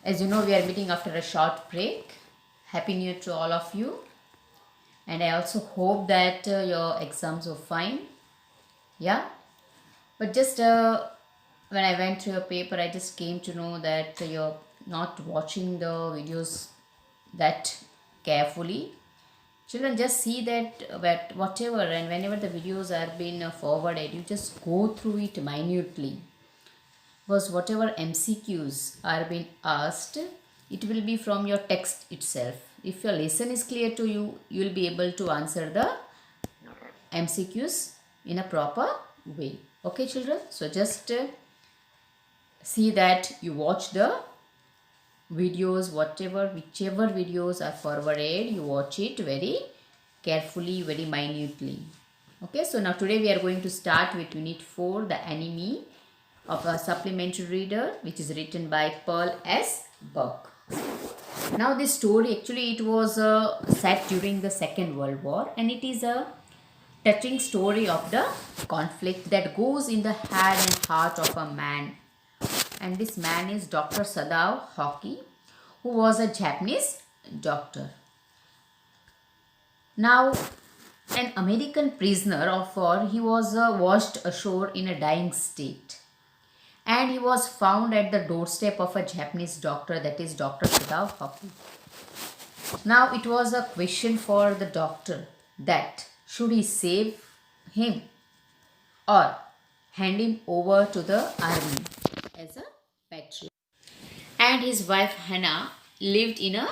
As you know, we are meeting after a short break. Happy New Year to all of you. And I also hope that your exams were fine. Yeah. But just when I went through your paper, I just came to know that you're not watching the videos that carefully. Children, just see that whatever and whenever the videos are being forwarded, you just go through it minutely, because whatever MCQs are being asked, it will be from your text itself. If your lesson is clear to you, you will be able to answer the MCQs in a proper way. Okay, children? So just see that you watch the videos, whichever videos are forwarded, you watch it very carefully, very minutely. Okay, so now today we are going to start with Unit 4, The Enemy of a Supplementary Reader, which is written by Pearl S. Buck. Now this story actually it was set during the Second World War, and it is a touching story of the conflict that goes in the head and heart of a man. And this man is Dr. Sadao Hockey, who was a Japanese doctor. Now, an American prisoner of war, he was washed ashore in a dying state. And he was found at the doorstep of a Japanese doctor, that is Dr. Sadao Hockey. Now, it was a question for the doctor that should he save him or hand him over to the army as a patriot. And his wife Hannah lived in a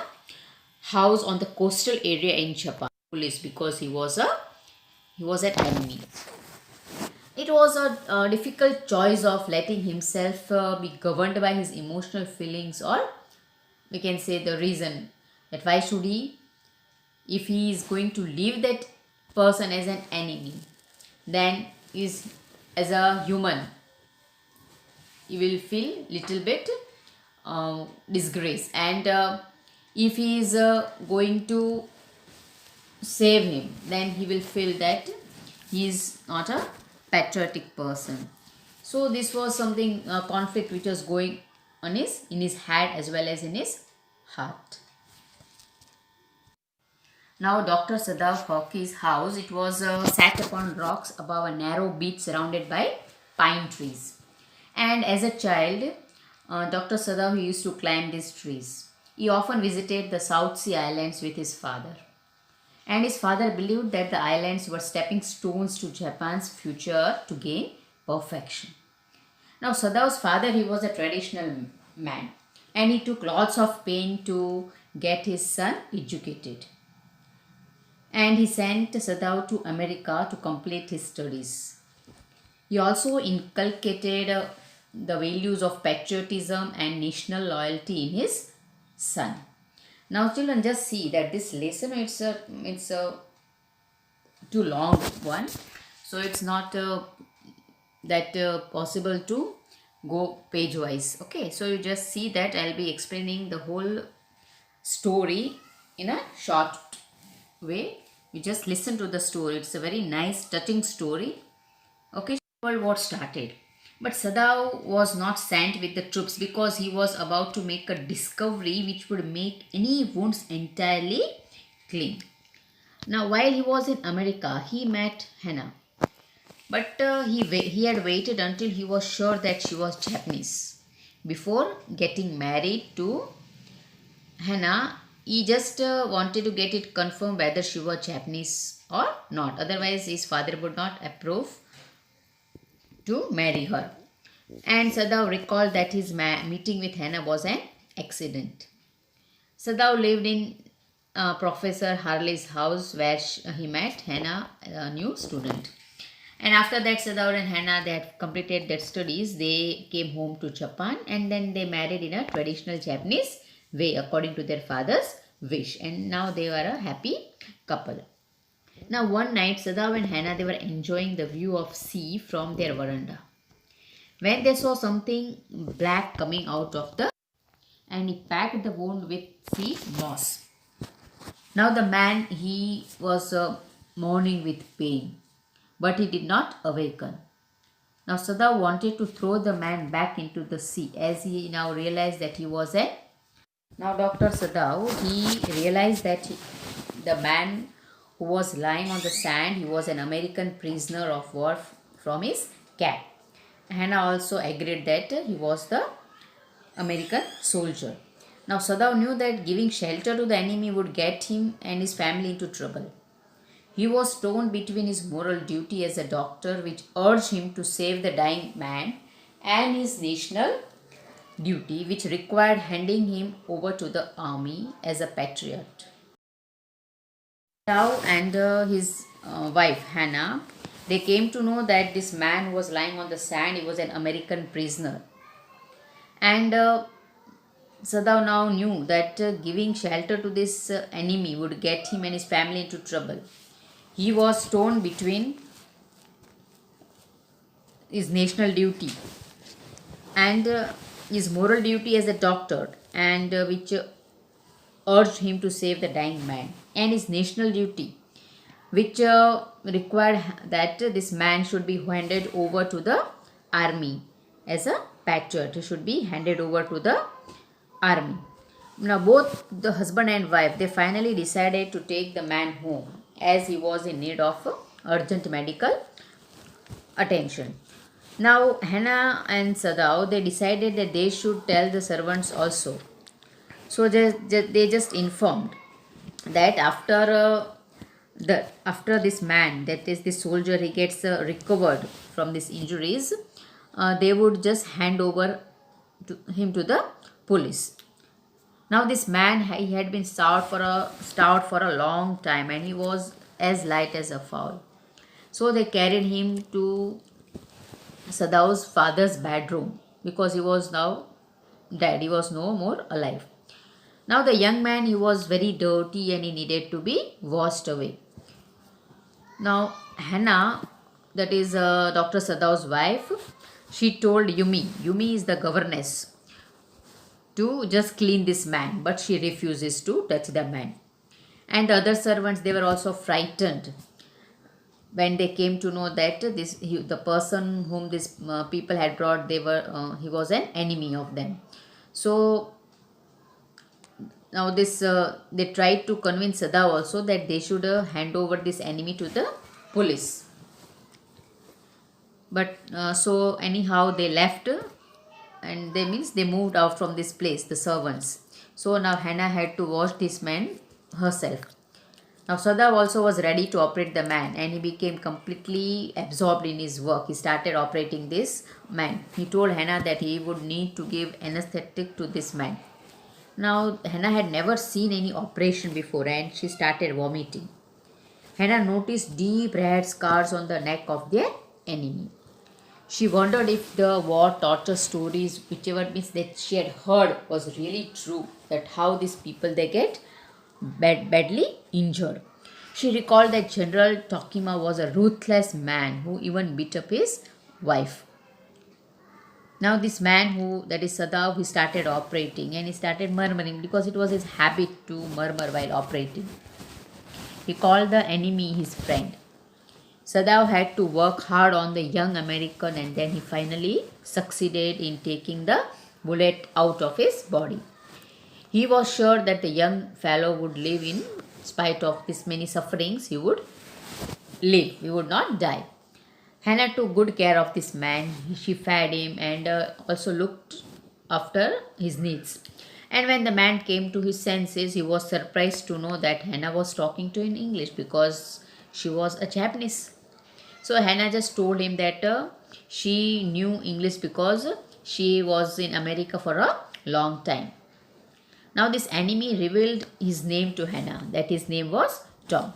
house on the coastal area in Japan. Police, because he was an enemy. It was a difficult choice of letting himself be governed by his emotional feelings, or we can say the reason that why should he, if he is going to leave that person as an enemy, then is as a human he will feel little bit disgrace, and if he is going to save him, then he will feel that he is not a patriotic person. So this was something conflict which was going on in his head as well as in his heart. Now Dr. Sadao Hockey's house, it was sat upon rocks above a narrow beach surrounded by pine trees. And as a child, Dr. Sadao he used to climb these trees. He often visited the South Sea Islands with his father. And his father believed that the islands were stepping stones to Japan's future to gain perfection. Now Sadao's father, he was a traditional man, and he took lots of pain to get his son educated. And he sent Sadao to America to complete his studies. He also inculcated the values of patriotism and national loyalty in his son. Now children, just see that this lesson it's a too long one, so it's not that possible to go page wise. Okay, so you just see that I'll be explaining the whole story in a short way. You just listen to the story. It's a very nice touching story. Okay, World War started. But Sadao was not sent with the troops because he was about to make a discovery which would make any wounds entirely clean. Now, while he was in America, he met Hannah. But he had waited until he was sure that she was Japanese. Before getting married to Hannah, he just wanted to get it confirmed whether she was Japanese or not. Otherwise, his father would not approve to marry her. And Sadao recalled that his meeting with Hannah was an accident. Sadao lived in Professor Harley's house where he met Hannah, a new student. And after that, Sadao and Hannah, they had completed their studies. They came home to Japan, and then they married in a traditional Japanese way according to their father's wish. And now they were a happy couple. Now one night, Sadao and Hannah, they were enjoying the view of sea from their veranda, when they saw something black coming out of the, and he packed the wound with sea moss. Now the man, he was mourning with pain, but he did not awaken. Now Sadao wanted to throw the man back into the sea, as he now realized that he was an Now, Dr. Sadav, he realized that the man who was lying on the sand, he was an American prisoner of war from his camp. Hannah also agreed that he was the American soldier. Now, Sadav knew that giving shelter to the enemy would get him and his family into trouble. He was torn between his moral duty as a doctor, which urged him to save the dying man, and his national duty, which required handing him over to the army as a patriot. Tao and his wife Hannah, they came to know that this man who was lying on the sand, he was an American prisoner. And Sadav now knew that giving shelter to this enemy would get him and his family into trouble. He was torn between his national duty and his moral duty as a doctor, and which urged him to save the dying man, and his national duty, which required that this man should be handed over to the army as a patriot. He should be handed over to the army. Now, both the husband and wife, they finally decided to take the man home as he was in need of urgent medical attention. Now, Hannah and Sadav, they decided that they should tell the servants also. So they just informed that after this man, that is the soldier, he gets recovered from these injuries, they would just hand over him to the police. Now this man, he had been starved for a long time, and he was as light as a fowl. So they carried him to Sadav's father's bedroom because he was now dead. He was no more alive. Now the young man, he was very dirty and he needed to be washed away. Now Hannah, that is Dr. Sadav's wife, she told Yumi is the governess, to just clean this man, but she refuses to touch the man. And the other servants, they were also frightened when they came to know that the person whom this people had brought, he was an enemy of them. So now they tried to convince Sadav also that they should hand over this enemy to the police. But so anyhow they left, and they moved out from this place, the servants. So now Hannah had to wash this man herself. Now Sadav also was ready to operate the man, and he became completely absorbed in his work. He started operating this man. He told Hannah that he would need to give anesthetic to this man. Now Hannah had never seen any operation before, and she started vomiting. Hannah noticed deep red scars on the neck of their enemy. She wondered if the war torture stories, whichever means that she had heard, was really true. That how these people, they get badly injured. She recalled that General Tokima was a ruthless man who even beat up his wife. Now this man, that is Sadav, he started operating, and he started murmuring because it was his habit to murmur while operating. He called the enemy his friend. Sadav had to work hard on the young American, and then he finally succeeded in taking the bullet out of his body. He was sure that the young fellow would live in spite of this many sufferings. He would live, he would not die. Hannah took good care of this man. She fed him and also looked after his needs. And when the man came to his senses, he was surprised to know that Hannah was talking to him in English because she was a Japanese. So Hannah just told him that she knew English because she was in America for a long time. Now this enemy revealed his name to Hannah, that his name was Tom.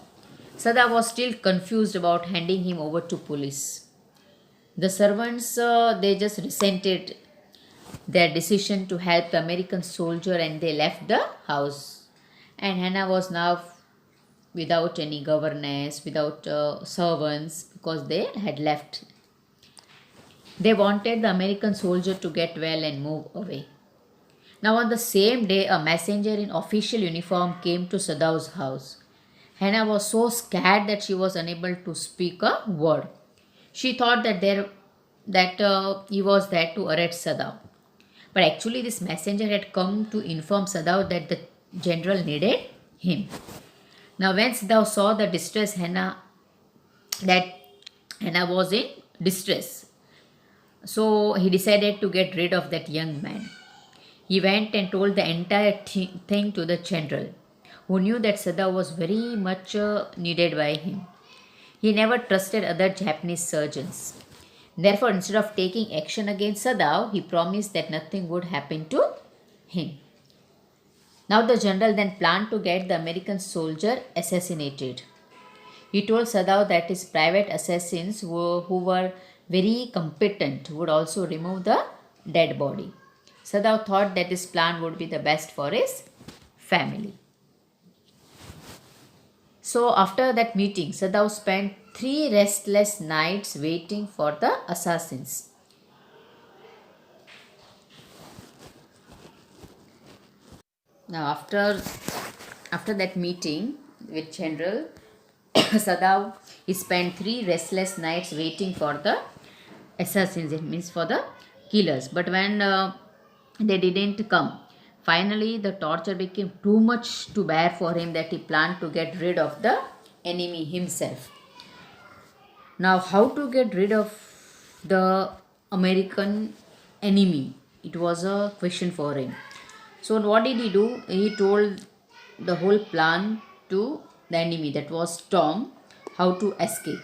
Sadav was still confused about handing him over to police. The servants, they just resented their decision to help the American soldier, and they left the house. And Hannah was now without any governess, without servants, because they had left. They wanted the American soldier to get well and move away. Now on the same day, a messenger in official uniform came to Sadav's house. Hannah was so scared that she was unable to speak a word. She thought that he was there to arrest Sadav. But actually, this messenger had come to inform Sadav that the general needed him. Now, when Sadav saw the distress that Hannah was in distress, so he decided to get rid of that young man. He went and told the entire thing to the general, who knew that Sadav was very much needed by him. He never trusted other Japanese surgeons. Therefore, instead of taking action against Sadav, he promised that nothing would happen to him. Now, the general then planned to get the American soldier assassinated. He told Sadav that his private assassins, who were very competent, would also remove the dead body. Sadav thought that this plan would be the best for his family. So, after that meeting, Sadav spent 3 restless nights waiting for the assassins. Now, after that meeting with General Sadav, he spent 3 restless nights waiting for the assassins. It means for the killers. But when they didn't come, finally the torture became too much to bear for him that he planned to get rid of the enemy himself. Now, how to get rid of the American enemy? It was a question for him. So, what did he do? He told the whole plan to the enemy, that was Tom, how to escape.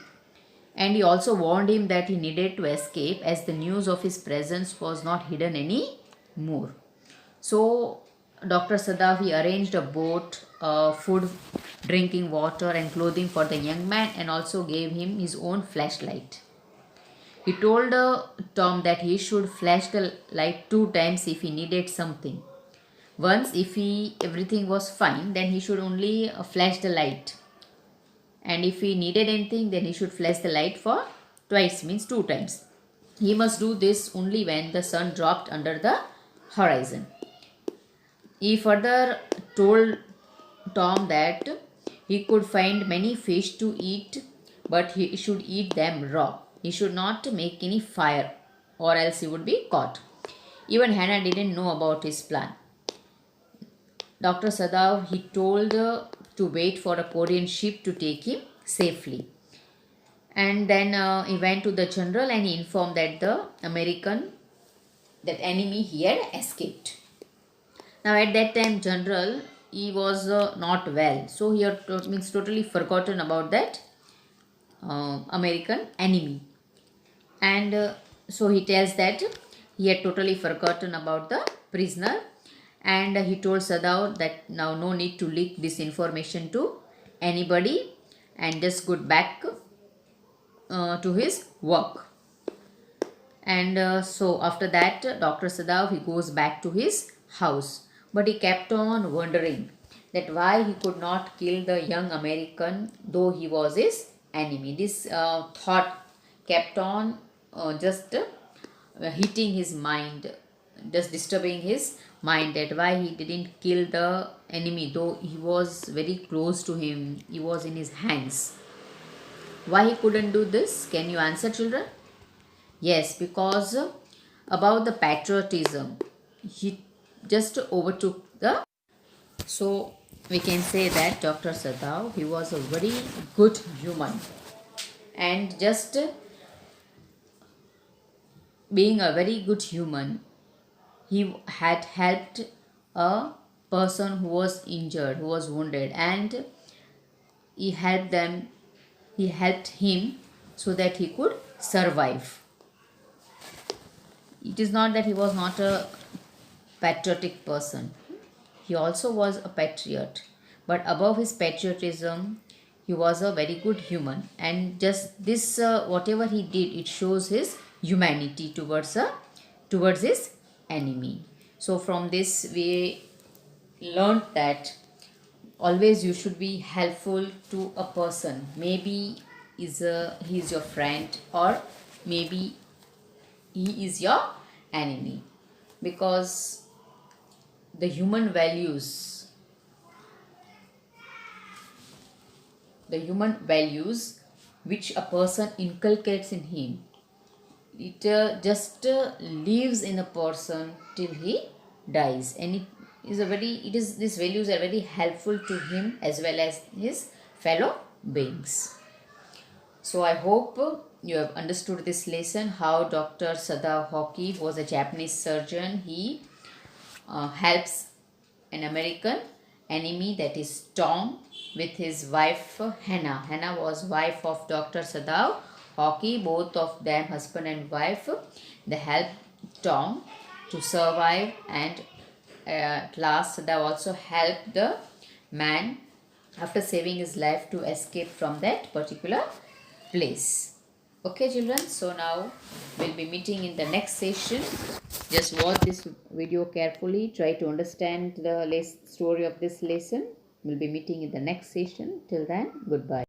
And he also warned him that he needed to escape as the news of his presence was not hidden any more. So, Dr. Sadav, he arranged a boat, food, drinking water, and clothing for the young man, and also gave him his own flashlight. He told Tom that he should flash the light 2 times if he needed something. Once, if everything was fine, then he should only flash the light. And if he needed anything, then he should flash the light for twice, means 2 times. He must do this only when the sun dropped under the horizon. He further told Tom that he could find many fish to eat, but he should eat them raw. He should not make any fire, or else he would be caught. Even Hannah didn't know about his plan. Dr. Sadav, he told to wait for a Korean ship to take him safely. And then he went to the general and he informed that the that enemy, he had escaped. Now, at that time, general, he was not well. So, he had means totally forgotten about that American enemy. And so, he tells that he had totally forgotten about the prisoner. And he told Sadav that now no need to leak this information to anybody and just go back to his work. And so after that, Dr. Sadav, he goes back to his house. But he kept on wondering that why he could not kill the young American though he was his enemy. This thought kept on just hitting his mind, just disturbing his mind, that why he didn't kill the enemy though he was very close to him, he was in his hands. Why he couldn't do this? Can you answer, children? Yes, because about the patriotism, he just overtook the. So we can say that Dr. Sadav, he was a very good human, and just being a very good human, he had helped a person who was injured, who was wounded, and he helped him so that he could survive. It is not that he was not a patriotic person. He also was a patriot. But above his patriotism, he was a very good human. And just this, whatever he did, it shows his humanity towards his enemy. So from this, we learned that always you should be helpful to a person. Maybe he is your friend, or maybe he is your enemy, because the human values which a person inculcates in him, just lives in a person till he dies, and these values are very helpful to him as well as his fellow beings. So I hope you have understood this lesson, how Dr. Sadao Hockey was a Japanese surgeon. He helps an American enemy, that is Tom, with his wife Hannah. Hannah was wife of Dr. Sadao Hockey. Both of them, husband and wife, they helped Tom to survive, and at last Sadao also helped the man after saving his life to escape from that particular place. Okay children, so now we'll be meeting in the next session. Just watch this video carefully, try to understand the story of this lesson. We'll be meeting in the next session. Till then, goodbye.